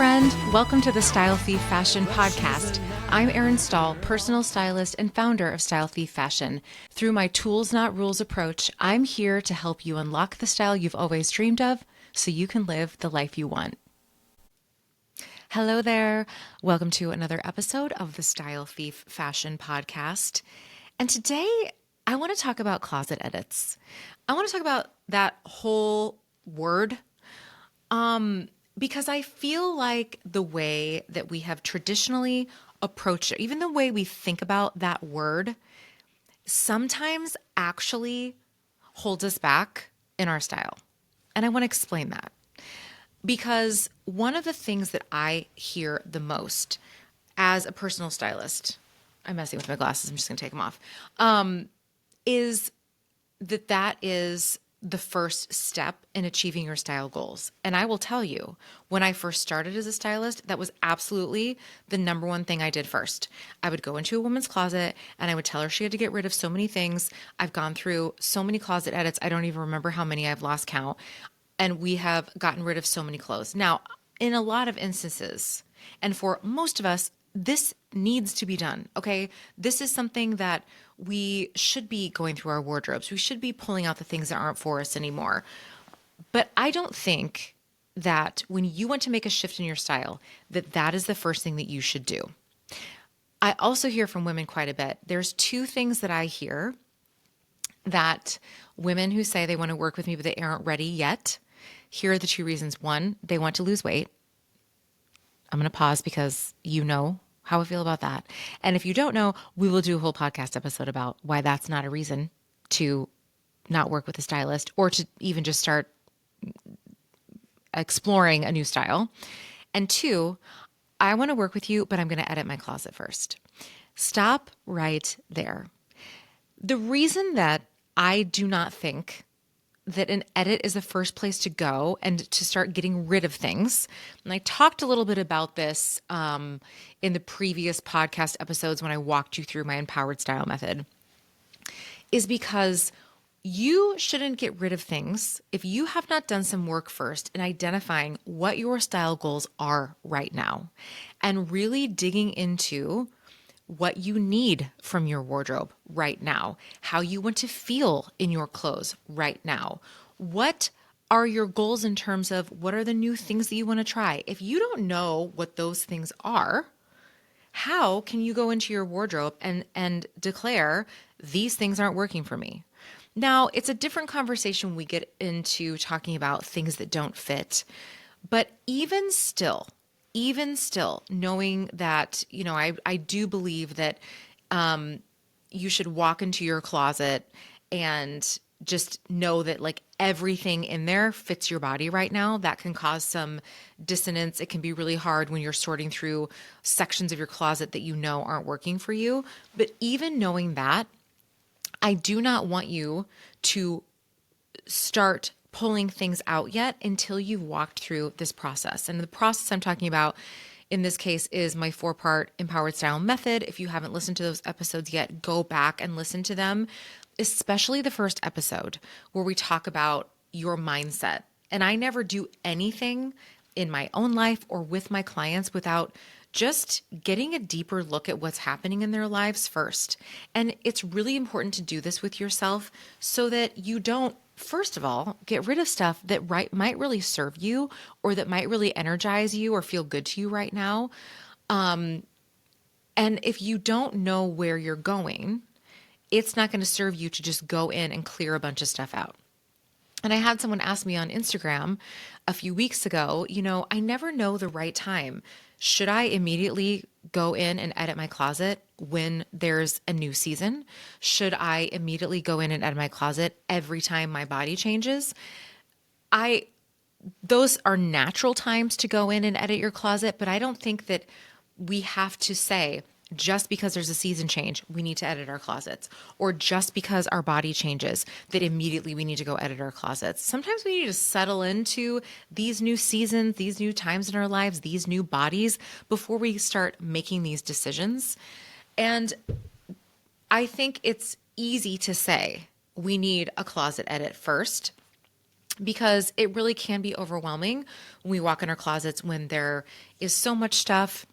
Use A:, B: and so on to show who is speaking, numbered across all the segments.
A: friend. Welcome to the Style Thief Fashion Podcast. I'm Erin Stahl, personal stylist and founder of Style Thief Fashion. Through my tools, not rules approach, I'm here to help you unlock the style you've always dreamed of so you can live the life you want. Hello there. Welcome to another episode of the Style Thief Fashion Podcast. And today I want to talk about closet edits. I want to talk about that whole word. Because I feel like the way that we have traditionally approached it, even the way we think about that word, sometimes actually holds us back in our style. And I want to explain that. Because one of the things that I hear the most as a personal stylist, I'm messing with my glasses, I'm just going to take them off, is that is the first step in achieving your style goals. And I will tell you, when I first started as a stylist, that was absolutely the number one thing I did first. I would go into a woman's closet and I would tell her she had to get rid of so many things. I've gone through so many closet edits. I don't even remember how many. I've lost count. And we have gotten rid of so many clothes. Now, in a lot of instances, and for most of us, this needs to be done, okay? This is something that we should be going through our wardrobes. We should be pulling out the things that aren't for us anymore. But I don't think that when you want to make a shift in your style, that is the first thing that you should do. I also hear from women quite a bit. There's two things that I hear that women who say they want to work with me, but they aren't ready yet. Here are the two reasons. One, they want to lose weight. I'm going to pause because you know how I feel about that. And if you don't know, we will do a whole podcast episode about why that's not a reason to not work with a stylist or to even just start exploring a new style. And two, I want to work with you, but I'm going to edit my closet first. Stop right there. The reason that I do not think that an edit is the first place to go and to start getting rid of things. And I talked a little bit about this in the previous podcast episodes when I walked you through my empowered style method, is because you shouldn't get rid of things if you have not done some work first in identifying what your style goals are right now and really digging into what you need from your wardrobe right now, how you want to feel in your clothes right now. What are your goals in terms of what are the new things that you want to try? If you don't know what those things are, how can you go into your wardrobe and declare these things aren't working for me? Now, it's a different conversation we get into talking about things that don't fit, but even still, knowing that, I do believe that you should walk into your closet and just know that like everything in there fits your body right now. That can cause some dissonance. It can be really hard when you're sorting through sections of your closet that you know aren't working for you. But even knowing that, I do not want you to start pulling things out yet until you've walked through this process. And the process I'm talking about in this case is my 4-part empowered style method. If you haven't listened to those episodes yet, go back and listen to them, especially the first episode where we talk about your mindset. And I never do anything in my own life or with my clients without just getting a deeper look at what's happening in their lives first. And it's really important to do this with yourself so that you don't, first of all, get rid of stuff that might really serve you or that might really energize you or feel good to you right now. And if you don't know where you're going, it's not going to serve you to just go in and clear a bunch of stuff out. And I had someone ask me on Instagram a few weeks ago, I never know the right time. Should I immediately go in and edit my closet when there's a new season? Should I immediately go in and edit my closet every time my body changes? Those are natural times to go in and edit your closet, but I don't think that we have to say, just because there's a season change, we need to edit our closets, or just because our body changes, that immediately we need to go edit our closets. Sometimes we need to settle into these new seasons, these new times in our lives, these new bodies before we start making these decisions. And I think it's easy to say we need a closet edit first, because it really can be overwhelming when we walk in our closets when there is so much stuff.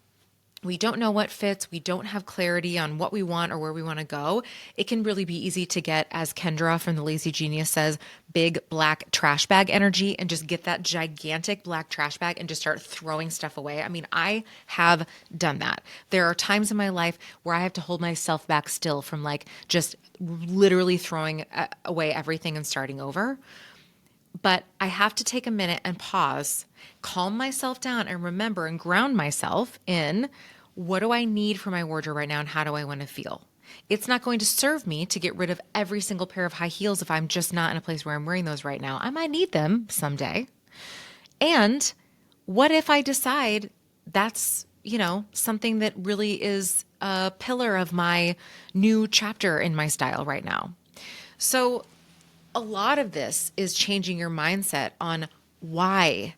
A: We don't know what fits. We don't have clarity on what we want or where we want to go. It can really be easy to get, as Kendra from The Lazy Genius says, big black trash bag energy and just get that gigantic black trash bag and just start throwing stuff away. I mean, I have done that. There are times in my life where I have to hold myself back still from like just literally throwing away everything and starting over. But I have to take a minute and pause, calm myself down, and remember and ground myself in what do I need for my wardrobe right now and how do I want to feel? It's not going to serve me to get rid of every single pair of high heels if I'm just not in a place where I'm wearing those right now. I might need them someday. And what if I decide that's, something that really is a pillar of my new chapter in my style right now? So a lot of this is changing your mindset on why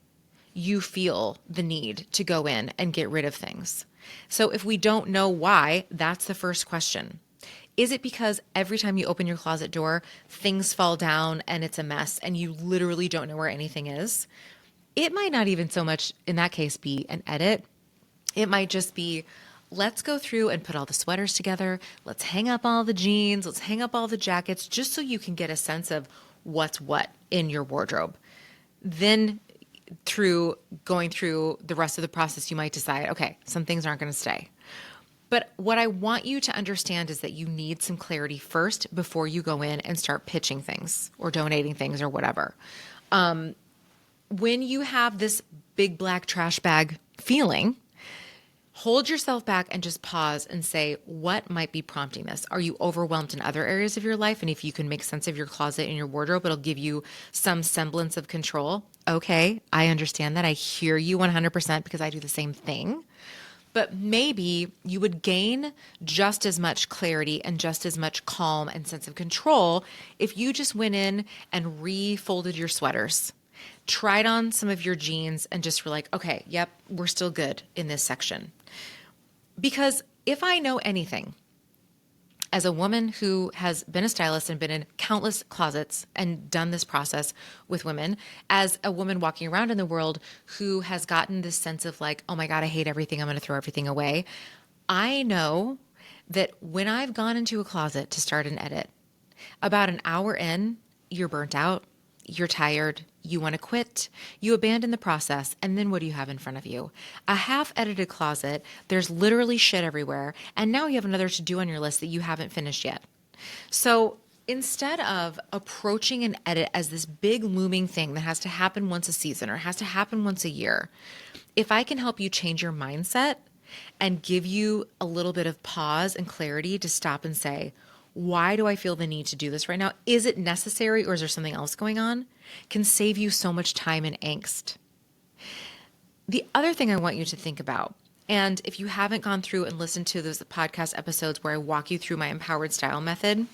A: you feel the need to go in and get rid of things. So if we don't know why, that's the first question. Is it because every time you open your closet door, things fall down and it's a mess and you literally don't know where anything is? It might not even so much in that case be an edit. It might just be, let's go through and put all the sweaters together. Let's hang up all the jeans. Let's hang up all the jackets just so you can get a sense of what's what in your wardrobe. Then through going through the rest of the process, you might decide, okay, some things aren't going to stay. But what I want you to understand is that you need some clarity first before you go in and start pitching things or donating things or whatever. When you have this big black trash bag feeling, hold yourself back and just pause and say, what might be prompting this? Are you overwhelmed in other areas of your life? And if you can make sense of your closet and your wardrobe, it'll give you some semblance of control. Okay, I understand that. I hear you 100% because I do the same thing. But maybe you would gain just as much clarity and just as much calm and sense of control if you just went in and refolded your sweaters, tried on some of your jeans, and just were like, okay, yep, we're still good in this section. Because if I know anything, as a woman who has been a stylist and been in countless closets and done this process with women, as a woman walking around in the world who has gotten this sense of like, oh my God, I hate everything, I'm going to throw everything away. I know that when I've gone into a closet to start an edit, about an hour in, you're burnt out, you're tired, you want to quit, you abandon the process, and then what do you have in front of you? A half-edited closet, there's literally shit everywhere, and now you have another to-do on your list that you haven't finished yet. So instead of approaching an edit as this big looming thing that has to happen once a season or has to happen once a year, if I can help you change your mindset and give you a little bit of pause and clarity to stop and say, why do I feel the need to do this right now? Is it necessary or is there something else going on? Can save you so much time and angst. The other thing I want you to think about, and if you haven't gone through and listened to those podcast episodes where I walk you through my empowered style method,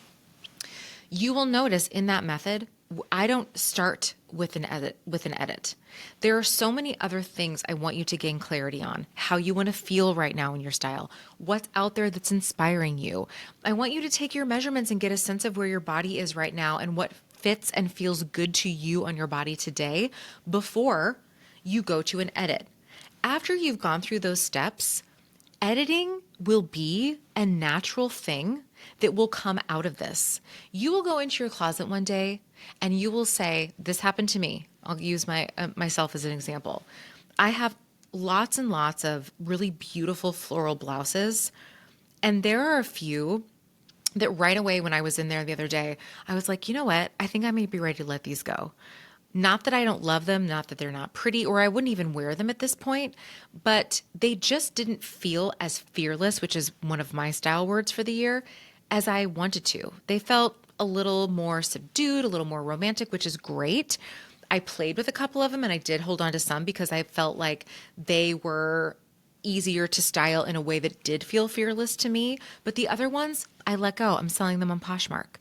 A: you will notice in that method, I don't start with an edit. There are so many other things I want you to gain clarity on, how you want to feel right now in your style, what's out there that's inspiring you. I want you to take your measurements and get a sense of where your body is right now and what fits and feels good to you on your body today before you go to an edit. After you've gone through those steps, editing will be a natural thing that will come out of this. You will go into your closet one day and you will say, this happened to me. I'll use myself as an example. I have lots and lots of really beautiful floral blouses. And there are a few that right away when I was in there the other day, I was like, you know what? I think I may be ready to let these go. Not that I don't love them, not that they're not pretty, or I wouldn't even wear them at this point, but they just didn't feel as fearless, which is one of my style words for the year, as I wanted to. They felt a little more subdued, a little more romantic, which is great. I played with a couple of them and I did hold on to some because I felt like they were easier to style in a way that did feel fearless to me. But the other ones, I let go. I'm selling them on Poshmark.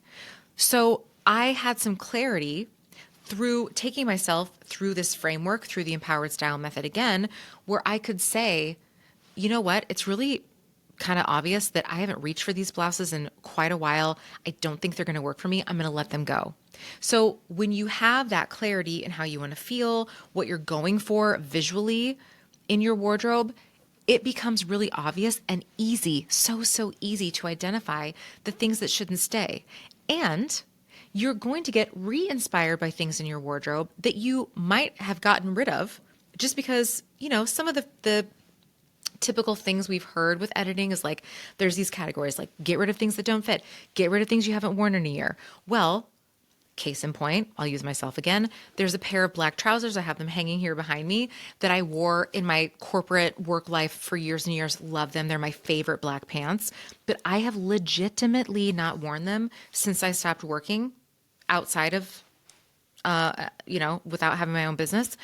A: So I had some clarity through taking myself through this framework, through the empowered style method again, where I could say, you know what, it's really kind of obvious that I haven't reached for these blouses in quite a while. I don't think they're going to work for me. I'm going to let them go. So when you have that clarity in how you want to feel, what you're going for visually in your wardrobe, it becomes really obvious and easy, so easy to identify the things that shouldn't stay. And you're going to get re-inspired by things in your wardrobe that you might have gotten rid of just because, some of the typical things we've heard with editing is like there's these categories like get rid of things that don't fit, get rid of things you haven't worn in a year. Well, case in point, I'll use myself again. There's a pair of black trousers. I have them hanging here behind me that I wore in my corporate work life for years and years. Love them. They're my favorite black pants, but I have legitimately not worn them since I stopped working outside of, without having my own business.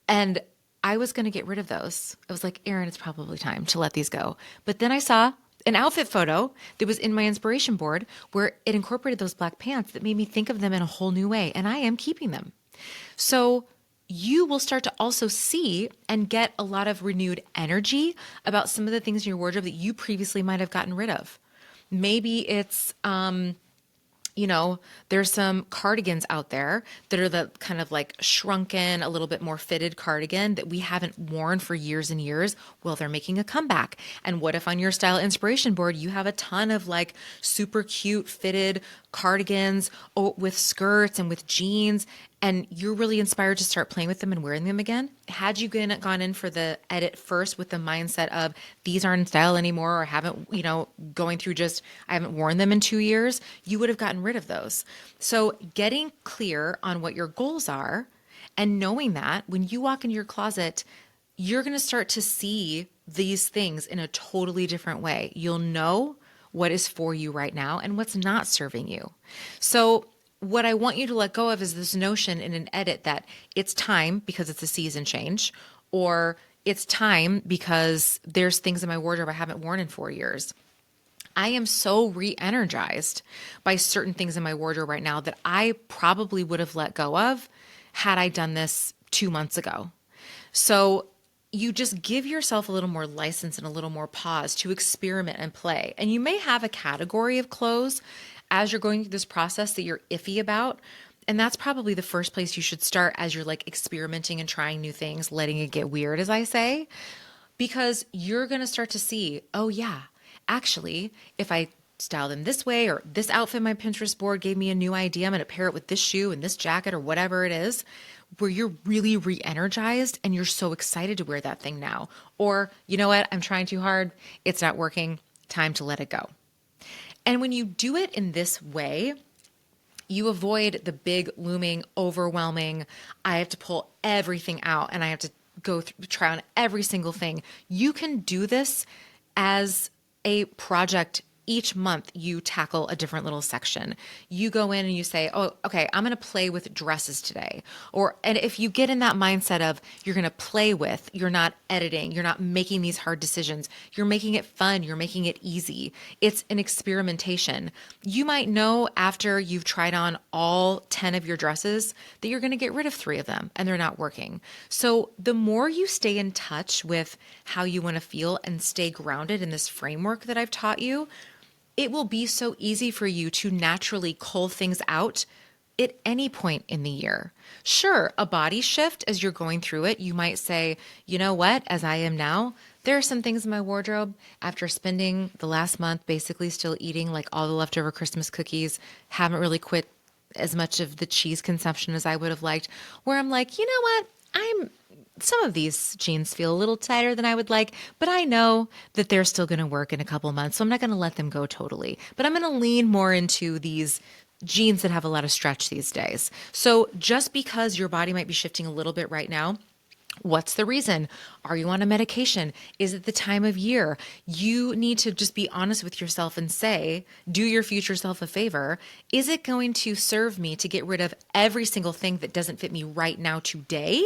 A: And I was going to get rid of those. I was like, Erin, it's probably time to let these go. But then I saw an outfit photo that was in my inspiration board where it incorporated those black pants that made me think of them in a whole new way. And I am keeping them. So you will start to also see and get a lot of renewed energy about some of the things in your wardrobe that you previously might have gotten rid of. Maybe it's, there's some cardigans out there that are the kind of like shrunken, a little bit more fitted cardigan that we haven't worn for years and years. Well, they're making a comeback. And what if on your style inspiration board, you have a ton of like super cute fitted cardigans with skirts and with jeans, and you're really inspired to start playing with them and wearing them again? Had you gone in for the edit first with the mindset of these aren't in style anymore, or haven't, going through just, I haven't worn them in 2 years, you would have gotten rid of those. So getting clear on what your goals are and knowing that when you walk into your closet, you're going to start to see these things in a totally different way. You'll know what is for you right now and what's not serving you. So what I want you to let go of is this notion in an edit that it's time because it's a season change, or it's time because there's things in my wardrobe I haven't worn in 4 years. I am so re-energized by certain things in my wardrobe right now that I probably would have let go of had I done this 2 months ago. So you just give yourself a little more license and a little more pause to experiment and play. And you may have a category of clothes as you're going through this process that you're iffy about. And that's probably the first place you should start as you're like experimenting and trying new things, letting it get weird, as I say, because you're going to start to see, oh yeah, actually, if I style them this way, or this outfit my Pinterest board gave me a new idea, I'm going to pair it with this shoe and this jacket or whatever it is, where you're really re-energized and you're so excited to wear that thing now. Or, you know what, I'm trying too hard, it's not working, time to let it go. And when you do it in this way, you avoid the big, looming, overwhelming, I have to pull everything out and I have to go through, try on every single thing. You can do this as a project. Each month you tackle a different little section. You go in and you say, oh, okay, I'm going to play with dresses today. And if you get in that mindset of you're going to play with, you're not editing, you're not making these hard decisions, you're making it fun, you're making it easy. It's an experimentation. You might know after you've tried on all 10 of your dresses that you're going to get rid of 3 of them and they're not working. So the more you stay in touch with how you want to feel and stay grounded in this framework that I've taught you, it will be so easy for you to naturally cull things out at any point in the year. Sure, a body shift as you're going through it, you might say, you know what, as I am now, there are some things in my wardrobe after spending the last month basically still eating like all the leftover Christmas cookies, haven't really quit as much of the cheese consumption as I would have liked, where I'm like, you know what, some of these jeans feel a little tighter than I would like, but I know that they're still going to work in a couple months, so I'm not going to let them go totally. But I'm going to lean more into these jeans that have a lot of stretch these days. So just because your body might be shifting a little bit right now, what's the reason? Are you on a medication? Is it the time of year? You need to just be honest with yourself and say, do your future self a favor. Is it going to serve me to get rid of every single thing that doesn't fit me right now today?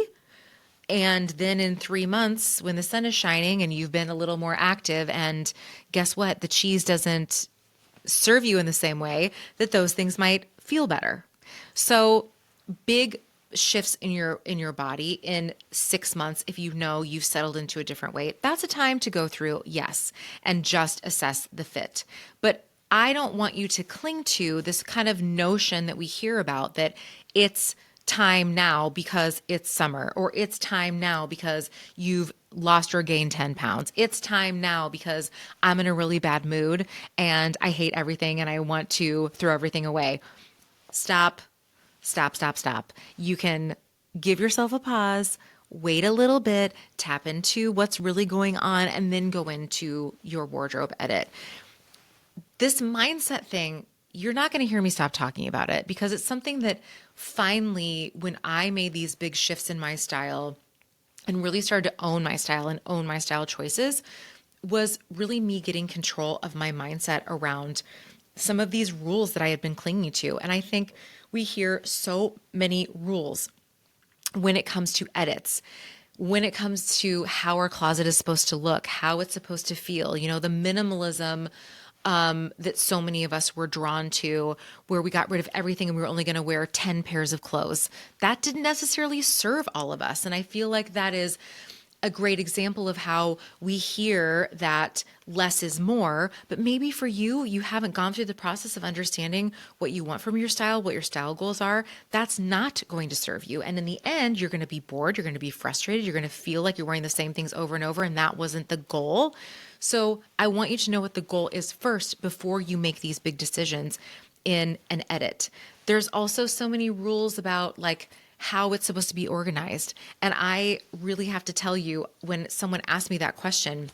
A: And then in 3 months, when the sun is shining and you've been a little more active, and guess what? The cheese doesn't serve you in the same way, that those things might feel better. So big shifts in your body in 6 months, if you know you've settled into a different weight, that's a time to go through, yes, and just assess the fit. But I don't want you to cling to this kind of notion that we hear about that it's time now because it's summer, or it's time now because you've lost or gained 10 pounds. It's time now because I'm in a really bad mood and I hate everything and I want to throw everything away. Stop, stop, stop, stop. You can give yourself a pause, wait a little bit, tap into what's really going on, and then go into your wardrobe edit. This mindset thing, you're not going to hear me stop talking about it because it's something that finally, when I made these big shifts in my style and really started to own my style and own my style choices, was really me getting control of my mindset around some of these rules that I had been clinging to. And I think we hear so many rules when it comes to edits, when it comes to how our closet is supposed to look, how it's supposed to feel, the minimalism that so many of us were drawn to, where we got rid of everything and we were only going to wear 10 pairs of clothes. That didn't necessarily serve all of us. And I feel like that is a great example of how we hear that less is more, but maybe for you, you haven't gone through the process of understanding what you want from your style, what your style goals are. That's not going to serve you. And in the end, you're going to be bored. You're going to be frustrated. You're going to feel like you're wearing the same things over and over. And that wasn't the goal. So I want you to know what the goal is first before you make these big decisions in an edit. There's also so many rules about how it's supposed to be organized. And I really have to tell you, when someone asks me that question,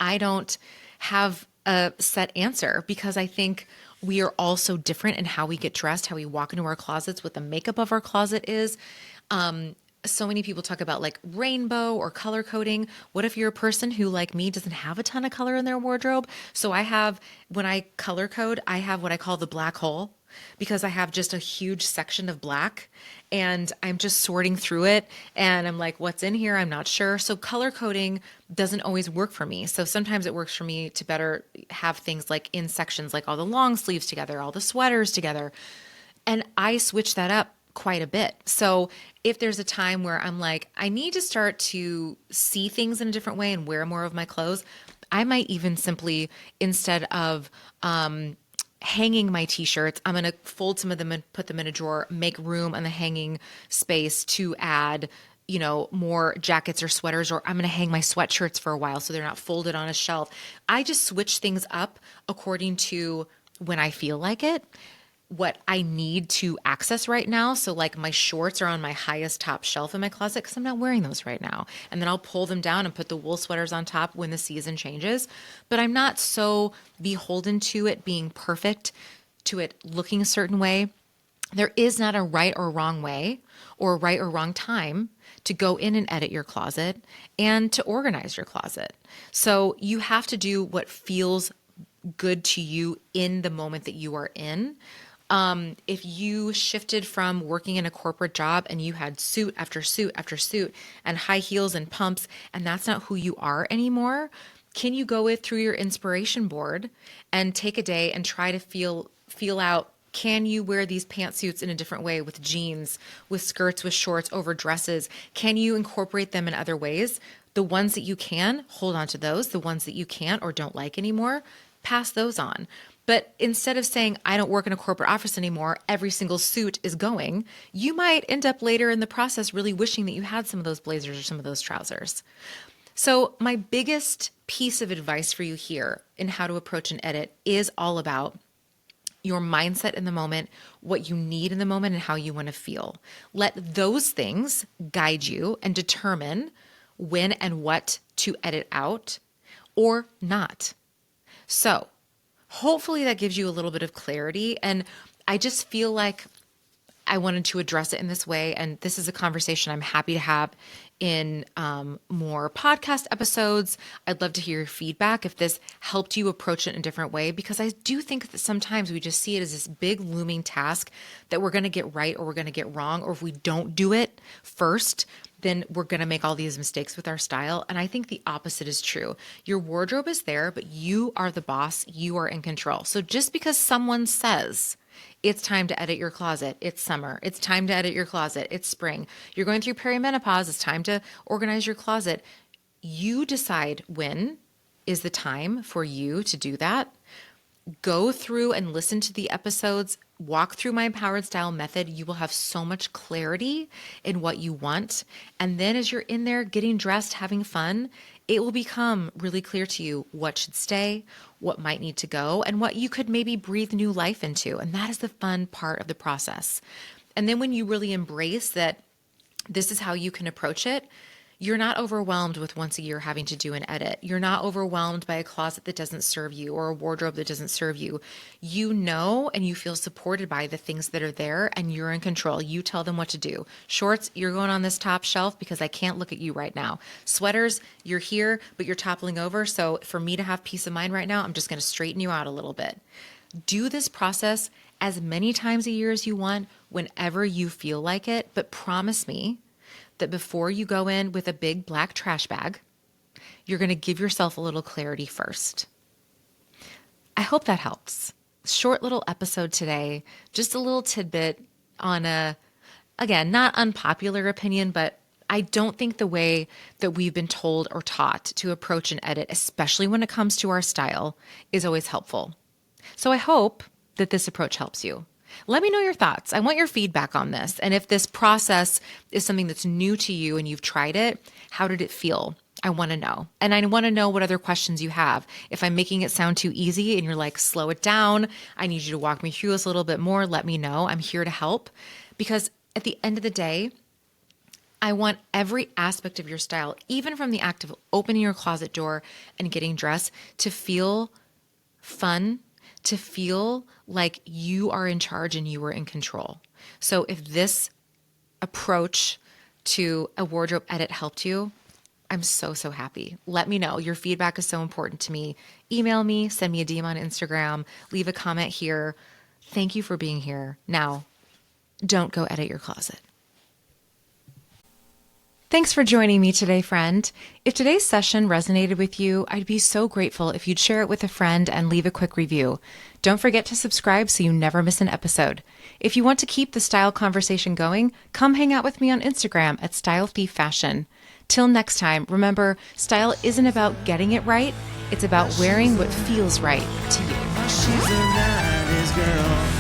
A: I don't have a set answer because I think we are all so different in how we get dressed, how we walk into our closets, what the makeup of our closet is. So many people talk about rainbow or color coding. What if you're a person who, like me, doesn't have a ton of color in their wardrobe? So when I color code, I have what I call the black hole, because I have just a huge section of black and I'm just sorting through it and I'm like, what's in here? I'm not sure. So color coding doesn't always work for me. So sometimes it works for me to better have things in sections, like all the long sleeves together, all the sweaters together. And I switch that up quite a bit. So if there's a time where I'm like, I need to start to see things in a different way and wear more of my clothes, I might even simply, instead of, hanging my t-shirts, I'm going to fold some of them and put them in a drawer, make room on the hanging space to add, more jackets or sweaters, or I'm going to hang my sweatshirts for a while so they're not folded on a shelf. I just switch things up according to when I feel like it, what I need to access right now. So my shorts are on my highest top shelf in my closet because I'm not wearing those right now. And then I'll pull them down and put the wool sweaters on top when the season changes. But I'm not so beholden to it being perfect, to it looking a certain way. There is not a right or wrong way or right or wrong time to go in and edit your closet and to organize your closet. So you have to do what feels good to you in the moment that you are in. If you shifted from working in a corporate job and you had suit after suit after suit and high heels and pumps, and that's not who you are anymore, can you go through your inspiration board and take a day and try to feel out, can you wear these pantsuits in a different way with jeans, with skirts, with shorts, over dresses? Can you incorporate them in other ways? The ones that you can, hold on to those. The ones that you can't or don't like anymore, pass those on. But instead of saying, I don't work in a corporate office anymore, every single suit is going, you might end up later in the process really wishing that you had some of those blazers or some of those trousers. So my biggest piece of advice for you here in how to approach an edit is all about your mindset in the moment, what you need in the moment, and how you want to feel. Let those things guide you and determine when and what to edit out or not. So hopefully that gives you a little bit of clarity. And I just feel like I wanted to address it in this way. And this is a conversation I'm happy to have in more podcast episodes. I'd love to hear your feedback if this helped you approach it in a different way, because I do think that sometimes we just see it as this big looming task that we're going to get right or we're going to get wrong. Or if we don't do it first, then we're going to make all these mistakes with our style. And I think the opposite is true. Your wardrobe is there, but you are the boss. You are in control. So just because someone says it's time to edit your closet, it's summer, it's time to edit your closet, it's spring, you're going through perimenopause, it's time to organize your closet, you decide when is the time for you to do that. Go through and listen to the episodes, walk through my empowered style method. You will have so much clarity in what you want. And then as you're in there getting dressed, having fun, it will become really clear to you what should stay, what might need to go, and what you could maybe breathe new life into. And that is the fun part of the process. And then when you really embrace that this is how you can approach it, you're not overwhelmed with once a year having to do an edit. You're not overwhelmed by a closet that doesn't serve you or a wardrobe that doesn't serve you. You know, and you feel supported by the things that are there, and you're in control. You tell them what to do. Shorts, you're going on this top shelf because I can't look at you right now. Sweaters, you're here, but you're toppling over. So for me to have peace of mind right now, I'm just going to straighten you out a little bit. Do this process as many times a year as you want, whenever you feel like it, but promise me that before you go in with a big black trash bag, you're going to give yourself a little clarity first. I hope that helps. Short little episode today, just a little tidbit on again, not unpopular opinion, but I don't think the way that we've been told or taught to approach an edit, especially when it comes to our style, is always helpful. So I hope that this approach helps you. Let me know your thoughts. I want your feedback on this. And if this process is something that's new to you and you've tried it, how did it feel? I want to know. And I want to know what other questions you have. If I'm making it sound too easy and you're like, slow it down, I need you to walk me through this a little bit more, let me know. I'm here to help. Because at the end of the day, I want every aspect of your style, even from the act of opening your closet door and getting dressed, to feel fun, to feel like you are in charge and you are in control. So if this approach to a wardrobe edit helped you, I'm so, so happy. Let me know. Your feedback is so important to me. Email me, send me a DM on Instagram, leave a comment here. Thank you for being here. Now, don't go edit your closet. Thanks for joining me today, friend. If today's session resonated with you, I'd be so grateful if you'd share it with a friend and leave a quick review. Don't forget to subscribe so you never miss an episode. If you want to keep the style conversation going, come hang out with me on Instagram at Style Thief Fashion. Till next time, remember, style isn't about getting it right, it's about wearing what feels right to you.
B: She's a 90s girl.